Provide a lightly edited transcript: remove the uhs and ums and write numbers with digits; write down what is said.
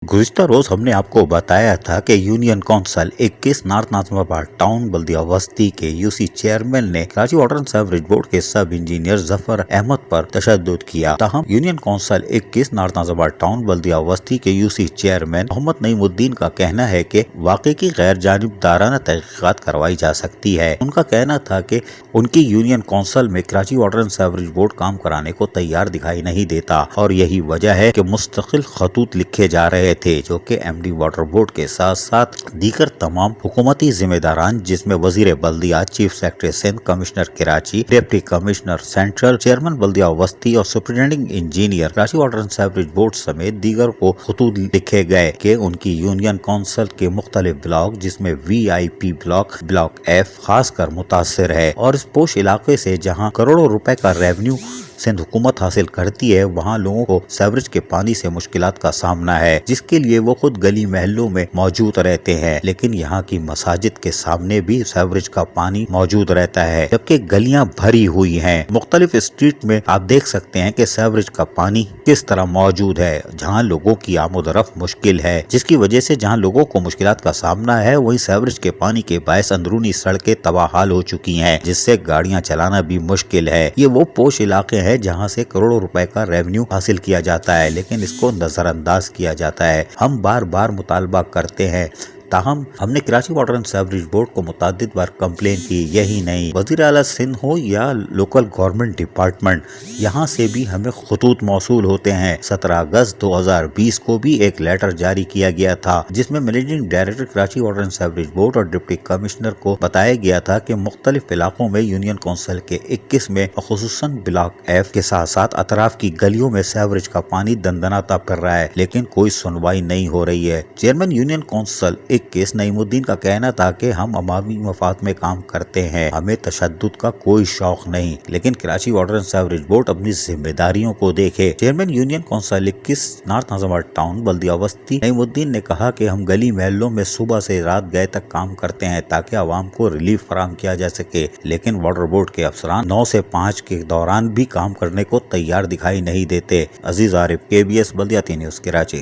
गुज़िश्ता रोज़ हमने आपको बताया था कि union council 21 north Nazimabad town बल्दिया वस्ती के यूसी चेयरमैन ने Karachi water and sewerage board के सब इंजीनियर जफर अहमद पर तशद्दुद किया। ताहम union council 21 north Nazimabad town बल्दिया वस्ती के यूसी चेयरमैन मोहम्मद नईमुद्दीन का कहना है कि वाक़े की गैर जानिबदाराना तहकीकात करवाई जा सकती है। उनका कहना था कि उनकी यूनियन कौंसिल में Karachi water and sewerage board काम कराने को तैयार दिखाई नहीं देता और यही वजह है कि मुस्तकिल खतूत लिखे जा रहे थे जो कि एमडी वाटर बोर्ड के साथ साथ दीगर तमाम हुकूमती जिम्मेदारान जिसमें वजीर बल्दिया, chief secretary Sindh, commissioner Karachi, deputy commissioner central, chairman बल्दिया वस्ती और superintending engineer Karachi water and sewerage board समेत दीगर को खतूत लिखे गए कि उनकी यूनियन कौंसिल के मुख्तलिफ ब्लॉक जिसमें VIP ब्लॉक, ब्लॉक F खासकर मुतासर है और इस पोश इलाके से जहाँ करोड़ों रुपए का रेवेन्यू सिंध हुकूमत हासिल करती है वहाँ लोगों को सीवरेज के पानी से मुश्किलात का सामना है, जिसके लिए वो खुद गली महलों में मौजूद रहते हैं। लेकिन यहाँ की मसाजिद के सामने भी सीवरेज का पानी मौजूद रहता है जबकि गलियाँ भरी हुई हैं। मुख्तलिफ स्ट्रीट में आप देख सकते हैं कि सीवरेज का पानी किस तरह मौजूद है, जहाँ लोगों की आमदोरफ्त मुश्किल है, जिसकी वजह से जहाँ लोगों को मुश्किलात का सामना है वही सीवरेज के पानी के बायस अंदरूनी सड़कें तबाहाल हो चुकी हैं, जिससे गाड़ियाँ चलाना भी मुश्किल है। ये वो पोश इलाके हैं जहां से करोड़ों रुपए का रेवेन्यू हासिल किया जाता है, लेकिन इसको नजरअंदाज किया जाता है। हम बार बार मुतालबा करते हैं, ताहम हमने Karachi water and sewerage board को मुतादिद बार कंप्लेन की। यही नहीं, वज़ीर आला सिंध हो या लोकल गवर्नमेंट डिपार्टमेंट, यहाँ से भी हमें खतूत मौसूल होते हैं। 17 अगस्त 2020 को भी एक लेटर जारी किया गया था जिसमें managing director Karachi water and sewerage board और डिप्टी कमिश्नर को बताया गया था कि मुख्तलिफ इलाकों में यूनियन कौंसिल के 21 में खुसूसन ब्लॉक F के साथ साथ अतराफ की गलियों में सीवरेज का पानी दंदनाता कर रहा है, लेकिन कोई सुनवाई नहीं हो रही है। Chairman union council case Naimuddin का कहना था कि हम अवामी मफाद में काम करते हैं, हमें तशद्दुद का कोई शौक नहीं, लेकिन Karachi water and sewerage board अपनी जिम्मेदारियों को देखे। Chairman union council 21 north Nazimabad town बल्दिया वस्ती नईमुद्दीन ने कहा कि हम गली महलों में सुबह से रात गए तक काम करते हैं ताकि आवाम को रिलीफ फराहम किया जा सके, लेकिन वाटर बोर्ड के अफसरान 9 से 5 के दौरान भी काम करने को तैयार दिखाई नहीं देते। अजीज आरिफ, KBS बल्दियाती न्यूज़, कराची।